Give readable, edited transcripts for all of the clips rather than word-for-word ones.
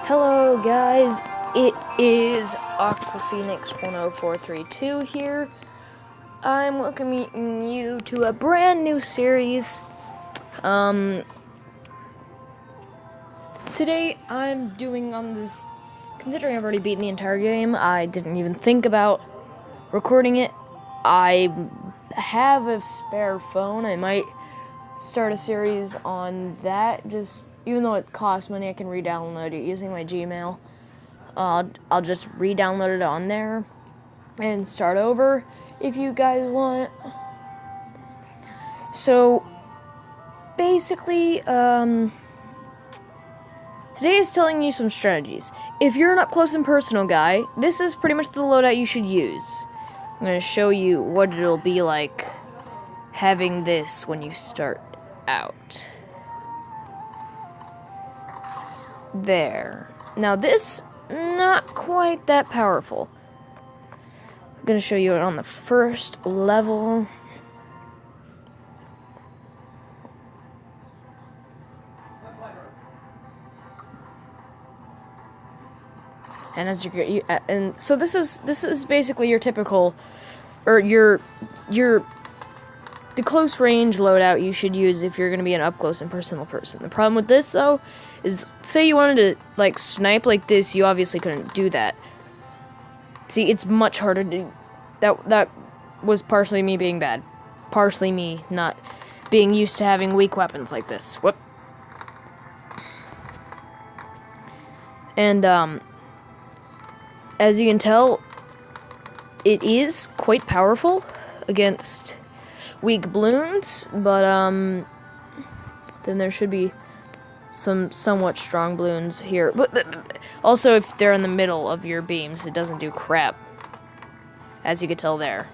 Hello guys, it is AquaPhoenix10432 here. I'm welcoming you to a brand new series. Today I'm doing on this, considering I've already beaten the entire game, I didn't even think about recording it. I have a spare phone. I might start a series on that, just even though it costs money, I can re-download it using my Gmail. I'll just re-download it on there and start over if you guys want. So basically, today is telling you some strategies. If you're an up-close and personal guy, this is pretty much the loadout you should use. I'm going to show you what it'll be like having this when you start out. There. Now this, not quite that powerful. I'm going to show you it on the first level. And as and so this is basically your typical, or the close range loadout you should use if you're going to be an up close and personal person. The problem with this though is, say you wanted to like snipe like this, you obviously couldn't do that. See, it's much harder to do. That was partially me being bad, partially me not being used to having weak weapons like this. Whoop. And as you can tell, it is quite powerful against weak Bloons, but then there should be some somewhat strong Bloons here. But also, if they're in the middle of your beams, it doesn't do crap, as you can tell there.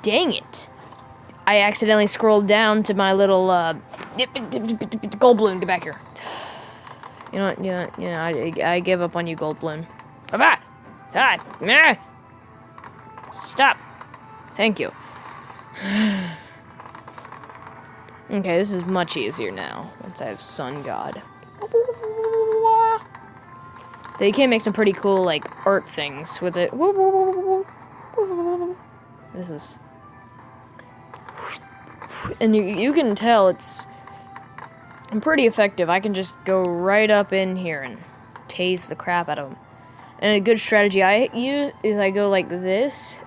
Dang it! I accidentally scrolled down to my little gold Bloon. Get back here. You know what? I give up on you, gold Bloon. Stop. Thank you. Okay, this is much easier now, once I have Sun God. They can make some pretty cool, like, art things with it. This is... And you can tell it's pretty effective. I can just go right up in here and tase the crap out of them. And a good strategy I use is I go like this,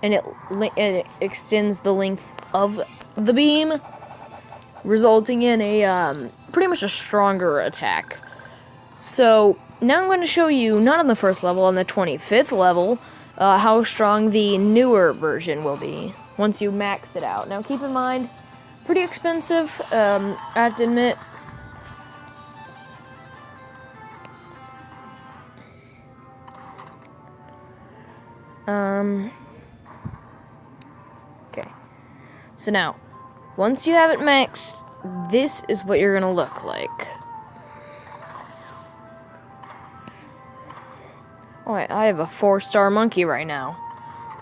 and it extends the length of the beam, resulting in a pretty much a stronger attack. So now I'm going to show you, not on the first level, on the 25th level, how strong the newer version will be once you max it out. Now keep in mind, pretty expensive, I have to admit. Okay. So now, once you have it maxed, this is what you're gonna look like. Alright, I have a 4-star monkey right now.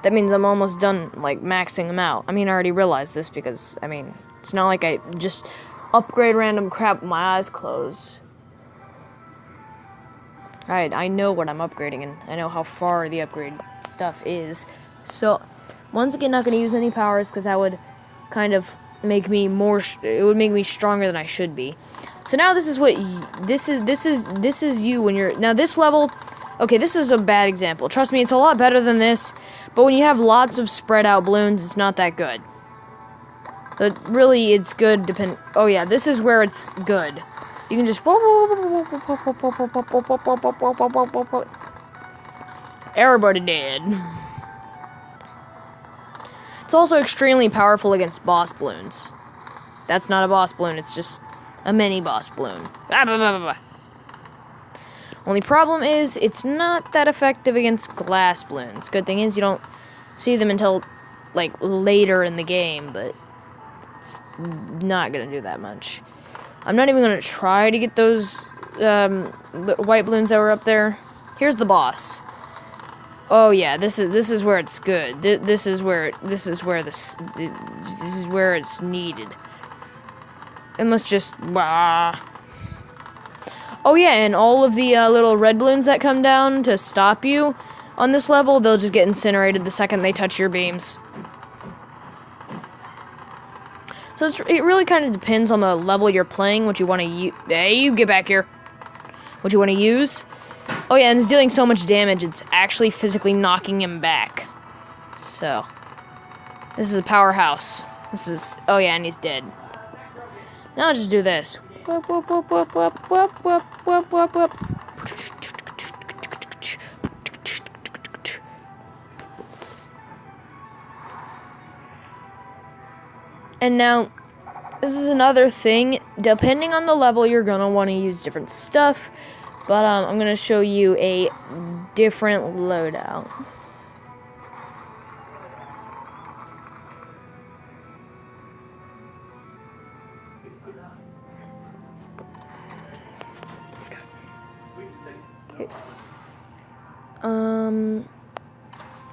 That means I'm almost done, like, maxing him out. I mean, I already realized this because, I mean, it's not like I just upgrade random crap with my eyes closed. Alright, I know what I'm upgrading, and I know how far the upgrade stuff is. So, once again, not going to use any powers, because that would kind of make me it would make me stronger than I should be. So now this is what, this is you when you're, now this level, okay, this is a bad example. Trust me, it's a lot better than this, but when you have lots of spread out Bloons, it's not that good. But really, it's good oh yeah, this is where it's good. You can just... Everybody dead. It's also extremely powerful against boss Bloons. That's not a boss Bloon, it's just a mini boss Bloon. Only problem is, it's not that effective against glass Bloons. Good thing is, you don't see them until, like, later in the game, but it's not gonna do that much. I'm not even gonna try to get those white Bloons that were up there. Here's the boss. Oh yeah, this is where it's good. This is where it's needed. And let's just Oh yeah, and all of the little red balloons that come down to stop you on this level, they'll just get incinerated the second they touch your beams. So it really kind of depends on the level you're playing, what you want to use. Hey, you get back here. What you want to use. Oh yeah, and it's dealing so much damage, it's actually physically knocking him back. So, this is a powerhouse. This is, oh yeah, and he's dead. Now I'll just do this. Whoop, whoop, whoop, whoop, whoop, whoop, whoop, whoop, whoop, whoop. And now, this is another thing. Depending on the level, you're gonna want to use different stuff. But I'm gonna show you a different loadout.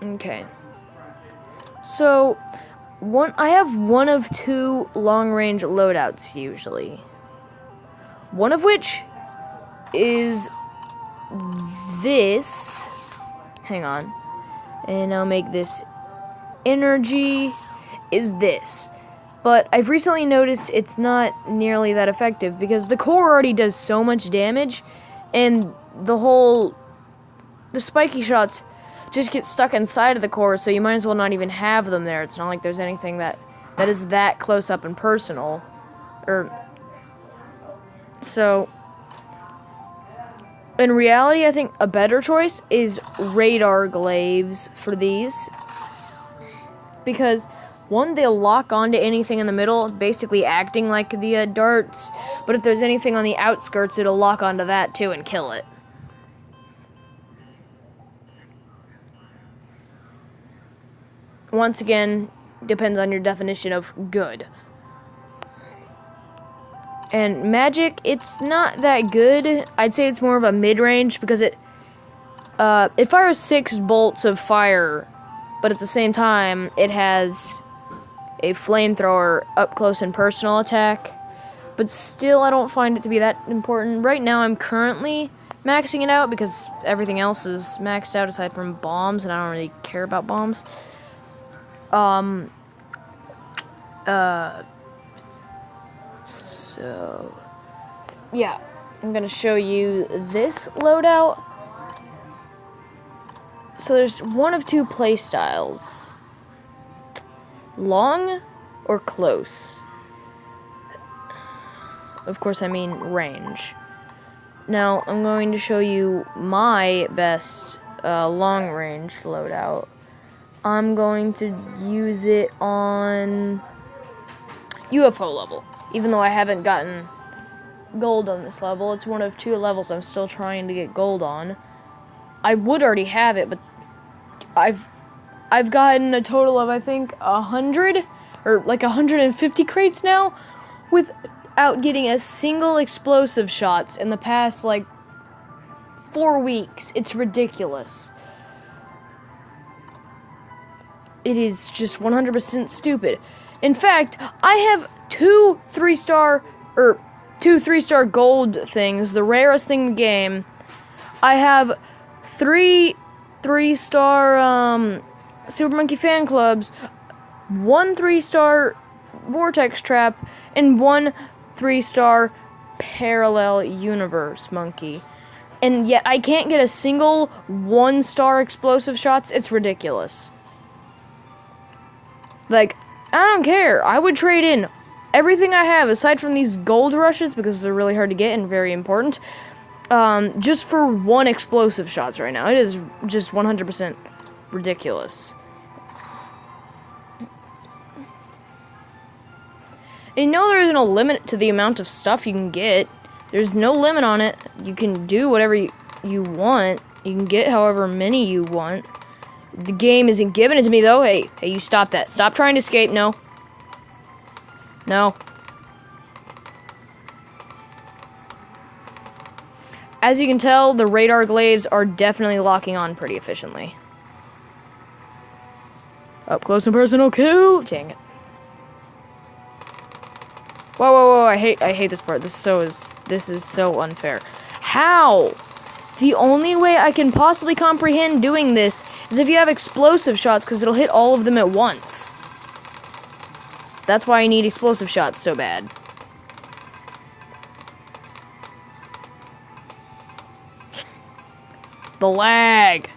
Okay. So, I have one of two long-range loadouts usually. One of which is this. Hang on. And I'll make this energy is this. But I've recently noticed it's not nearly that effective because the core already does so much damage and the spiky shots just get stuck inside of the core, so you might as well not even have them there. It's not like there's anything that is that close up and personal. So, in reality, I think a better choice is radar glaives for these. Because, one, they'll lock onto anything in the middle, basically acting like the darts. But if there's anything on the outskirts, it'll lock onto that too and kill it. Once again, depends on your definition of good. And magic, it's not that good. I'd say it's more of a mid-range because it fires 6 bolts of fire, but at the same time, it has a flamethrower up close and personal attack. But still, I don't find it to be that important. Right now, I'm currently maxing it out because everything else is maxed out aside from bombs, and I don't really care about bombs. So, yeah, I'm gonna show you this loadout. So there's one of two play styles. Long or close. Of course, I mean range. Now, I'm going to show you my best long range loadout. I'm going to use it on UFO level. Even though I haven't gotten gold on this level, it's one of 2 levels I'm still trying to get gold on. I would already have it, but I've gotten a total of, I think, 100 or like 150 crates now without getting a single explosive shots in the past like 4 weeks. It's ridiculous. It is just 100% stupid. In fact, I have 2 3-star gold things, the rarest thing in the game. I have 3 3-star Super Monkey fan clubs, 1 3-star vortex trap, and 1 3-star parallel universe monkey. And yet I can't get a single 1-star explosive shots. It's ridiculous. Like, I don't care. I would trade in everything I have, aside from these gold rushes, because they're really hard to get and very important, just for 1 explosive shots right now. It is just 100% ridiculous. You know there isn't a limit to the amount of stuff you can get. There's no limit on it. You can do whatever you want. You can get however many you want. The game isn't giving it to me, though. Hey, you stop that. Stop trying to escape. No. No. As you can tell, the radar glaives are definitely locking on pretty efficiently. Up close and personal kill. Dang it. Whoa, whoa, whoa. I hate this part. This is so unfair. How? The only way I can possibly comprehend doing this is if you have explosive shots, because it'll hit all of them at once. That's why I need explosive shots so bad. The lag.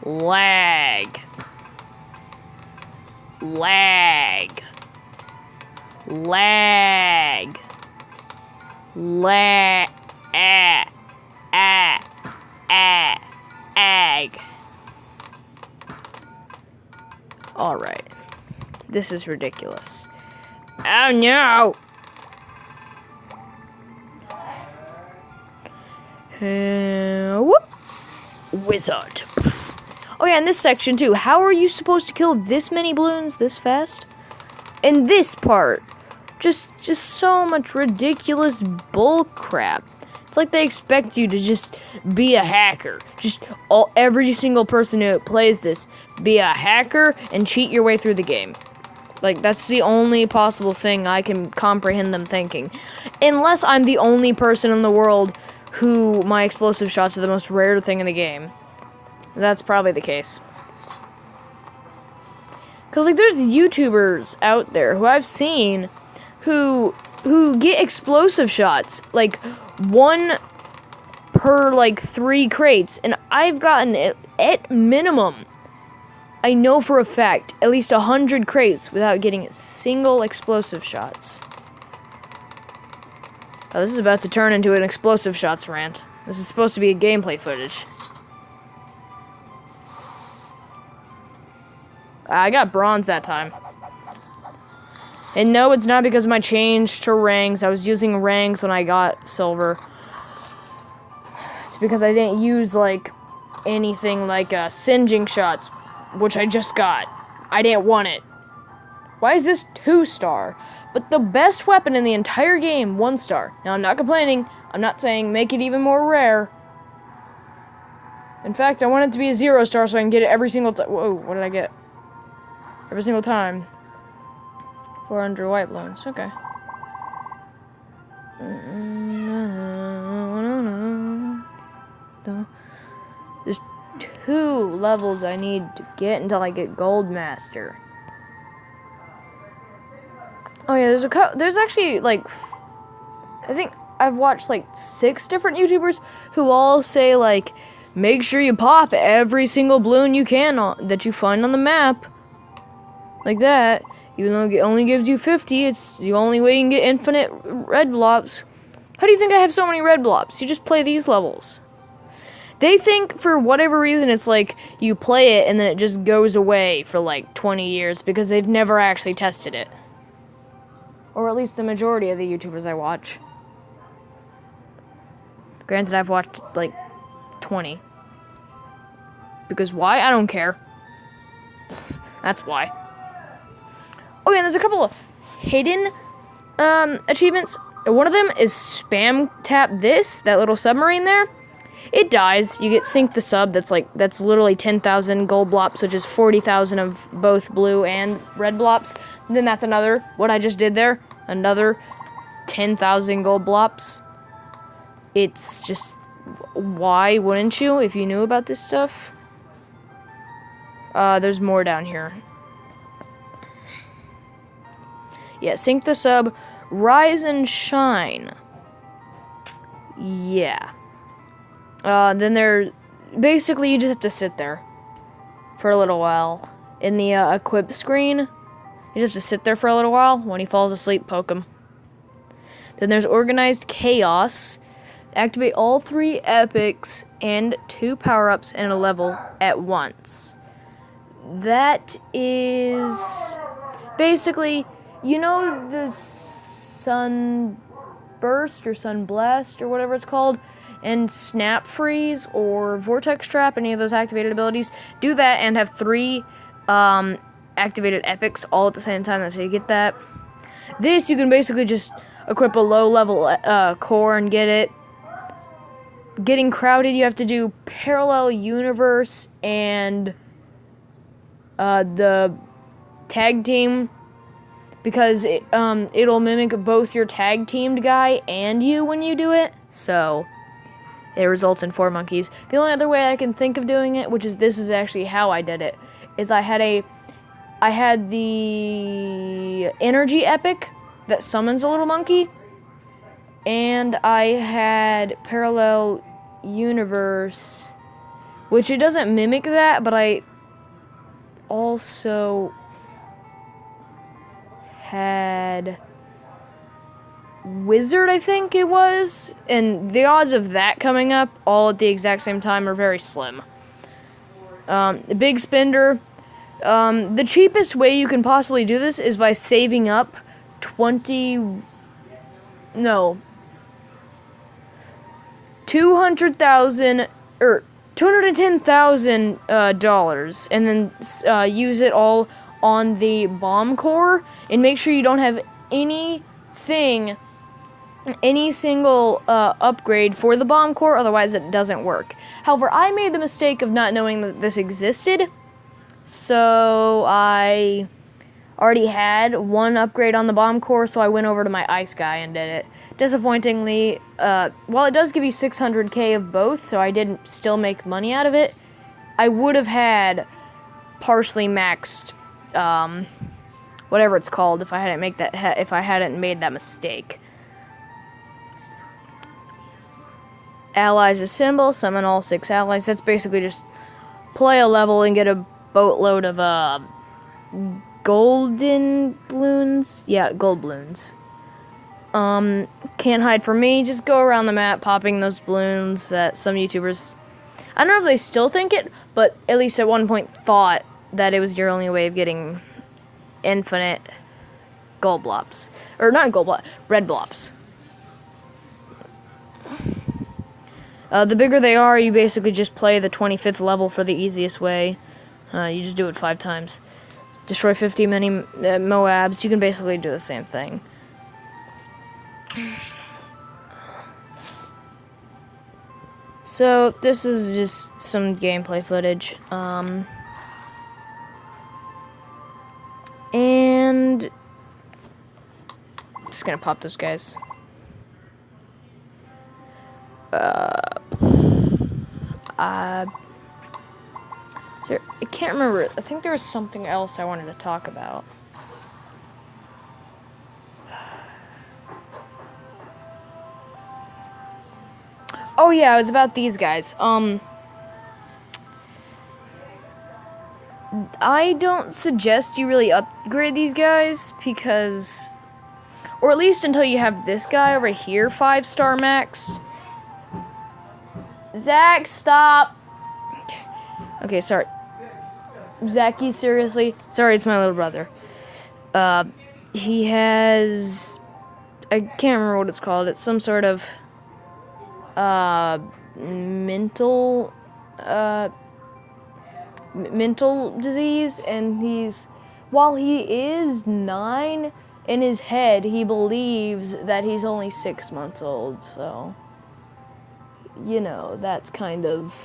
Lag. Lag. Lag. Lag. Ag. Alright. This is ridiculous. Oh no! Whoop. Wizard. Oh yeah, in this section too. How are you supposed to kill this many balloons this fast? In this part. Just so much ridiculous bull crap. It's like they expect you to just be a hacker. Every single person who plays this, be a hacker and cheat your way through the game. Like, that's the only possible thing I can comprehend them thinking. Unless I'm the only person in the world who my explosive shots are the most rare thing in the game. That's probably the case. Because, like, there's YouTubers out there who I've seen who get explosive shots, like, 1 per, like, 3 crates. And I've gotten, at minimum, I know for a fact, at least 100 crates without getting single explosive shots. Oh, this is about to turn into an explosive shots rant. This is supposed to be a gameplay footage. I got bronze that time. And no, it's not because of my change to ranks. I was using ranks when I got silver. It's because I didn't use, like, anything like singeing shots, which I just got. I didn't want it. Why is this 2-star? But the best weapon in the entire game, 1-star. Now, I'm not complaining. I'm not saying make it even more rare. In fact, I want it to be a 0-star so I can get it every single time. Whoa, what did I get? Every single time. 400 white balloons. Okay. There's 2 levels I need to get until I get Gold Master. Oh yeah, there's actually, like, I think I've watched, like, 6 different YouTubers who all say, like, make sure you pop every single balloon you can that you find on the map. Like that. Even though it only gives you 50, it's the only way you can get infinite red blobs. How do you think I have so many red blobs? You just play these levels. They think, for whatever reason, it's like you play it and then it just goes away for like 20 years because they've never actually tested it. Or at least the majority of the YouTubers I watch. Granted, I've watched like 20. Because why? I don't care. That's why. Oh yeah, there's a couple of hidden achievements. One of them is spam tap that little submarine there. It dies. You get sink the sub. That's literally 10,000 gold blops, which is 40,000 of both blue and red blops. And then that's another, what I just did there, another 10,000 gold blops. It's just, why wouldn't you if you knew about this stuff? There's more down here. Yeah, sink the sub, rise and shine. Yeah. Then basically you just have to sit there for a little while. In the equip screen, you just have to sit there for a little while. When he falls asleep, poke him. Then there's organized chaos. Activate all 3 epics and 2 power-ups in a level at once. That is basically, you know, the sunburst or sunblast or whatever it's called, and snap freeze or vortex trap, any of those activated abilities, do that and have 3 activated epics all at the same time. That's how you get that. This, you can basically just equip a low level core and get it. Getting crowded, you have to do parallel universe and the tag team, because it'll mimic both your tag teamed guy and you when you do it. So it results in 4 monkeys. The only other way I can think of doing it, this is actually how I did it, is I had the energy epic that summons a little monkey, and I had parallel universe, which it doesn't mimic that, but I also had wizard, I think it was, and the odds of that coming up all at the exact same time are very slim. The big spender, the cheapest way you can possibly do this is by saving up 200,000 or $210,000, and then use it all on the bomb core, and make sure you don't have any single upgrade for the bomb core, otherwise it doesn't work. However, I made the mistake of not knowing that this existed, so I already had one upgrade on the bomb core, so I went over to my ice guy and did it. Disappointingly, while it does give you 600k of both, so I didn't still make money out of it, I would have had partially maxed, whatever it's called, if I hadn't made that mistake. Allies assemble, summon all 6 allies. That's basically just play a level and get a boatload of golden bloons. Yeah, gold bloons. Can't hide from me. Just go around the map popping those balloons that some YouTubers, I don't know if they still think it, but at least at one point thought that it was your only way of getting infinite gold blobs. Or not gold blobs, red blobs. The bigger they are, you basically just play the 25th level for the easiest way. You just do it 5 times. Destroy 50 mini Moabs. You can basically do the same thing. So, this is just some gameplay footage. And just gonna pop those guys. I can't remember. I think there was something else I wanted to talk about. Oh yeah, it was about these guys. I don't suggest you really upgrade these guys because, or at least until you have this guy over here 5-star maxed. Zach, stop. Okay, sorry. Zachy, seriously? Sorry, it's my little brother. He has, I can't remember what it's called. It's some sort of mental disease, and while he is 9, in his head he believes that he's only 6 months old, so you know, that's kind of,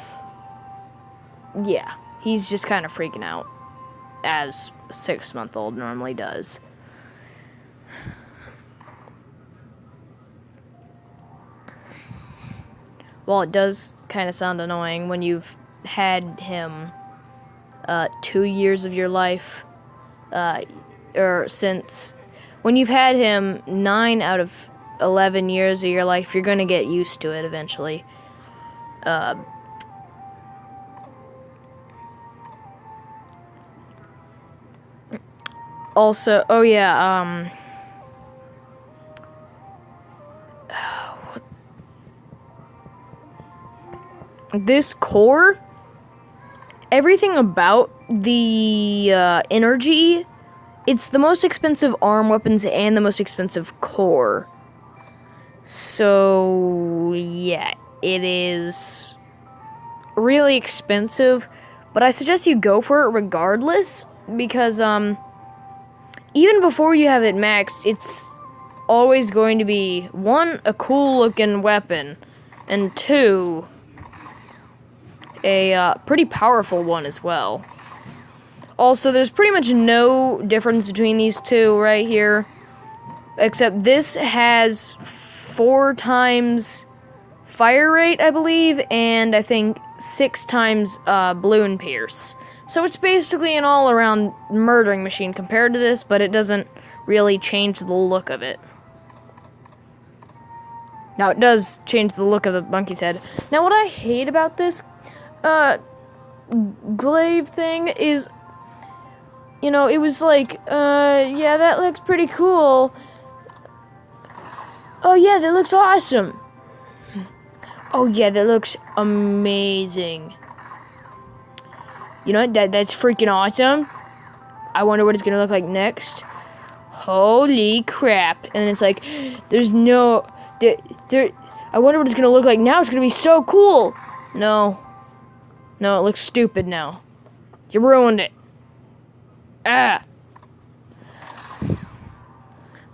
yeah, he's just kind of freaking out, as a 6-month-old normally does. Well, it does kind of sound annoying when you've had him 2 years of your life, or since, when you've had him 9 out of 11 years of your life, you're going to get used to it eventually. Also, oh yeah, this core, everything about the energy, it's the most expensive arm weapons and the most expensive core. So, yeah, it is really expensive, but I suggest you go for it regardless, because even before you have it maxed, it's always going to be, 1, a cool looking weapon, and 2, a pretty powerful one as well. Also, there's pretty much no difference between these two right here, except this has 4 times fire rate, I believe, and I think 6 times balloon pierce. So it's basically an all-around murdering machine compared to this, but it doesn't really change the look of it. Now, it does change the look of the monkey's head. Now, what I hate about this glaive thing is, you know, it was like, yeah, that looks pretty cool. Oh, yeah, that looks awesome. Oh, yeah, that looks amazing. You know, that's freaking awesome. I wonder what it's going to look like next. Holy crap. And it's like, there's no... I wonder what it's going to look like now. It's going to be so cool. No. No, it looks stupid now. You ruined it. Ah.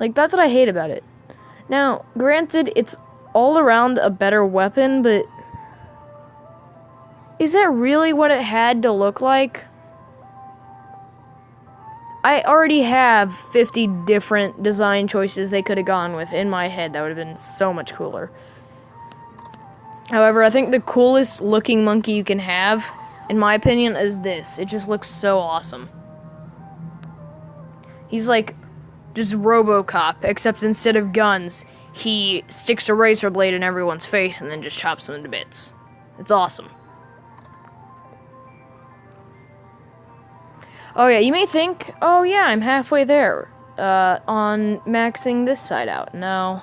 Like, that's what I hate about it. Now, granted, it's all around a better weapon, but... is that really what it had to look like? I already have 50 different design choices they could have gone with in my head. That would have been so much cooler. However, I think the coolest looking monkey you can have, in my opinion, is this. It just looks so awesome. He's like just RoboCop, except instead of guns, he sticks a razor blade in everyone's face and then just chops them into bits. It's awesome. Oh yeah, you may think, oh yeah, I'm halfway there, on maxing this side out. No.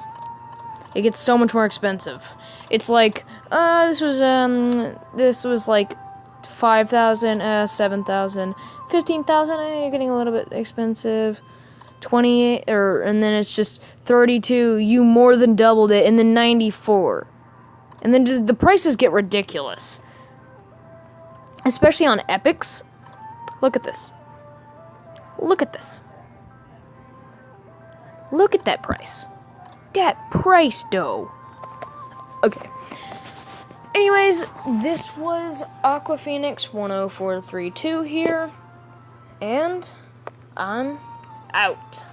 It gets so much more expensive. It's like, this was like 5,000, 7,000, 15,000, you're getting a little bit expensive. 28, and then it's just 32, you more than doubled it, and then 94. And then just, the prices get ridiculous. Especially on epics. Look at this. Look at this. Look at that price. That price, though. Okay. Anyways, this was Aqua Phoenix 10432 here. And I'm out.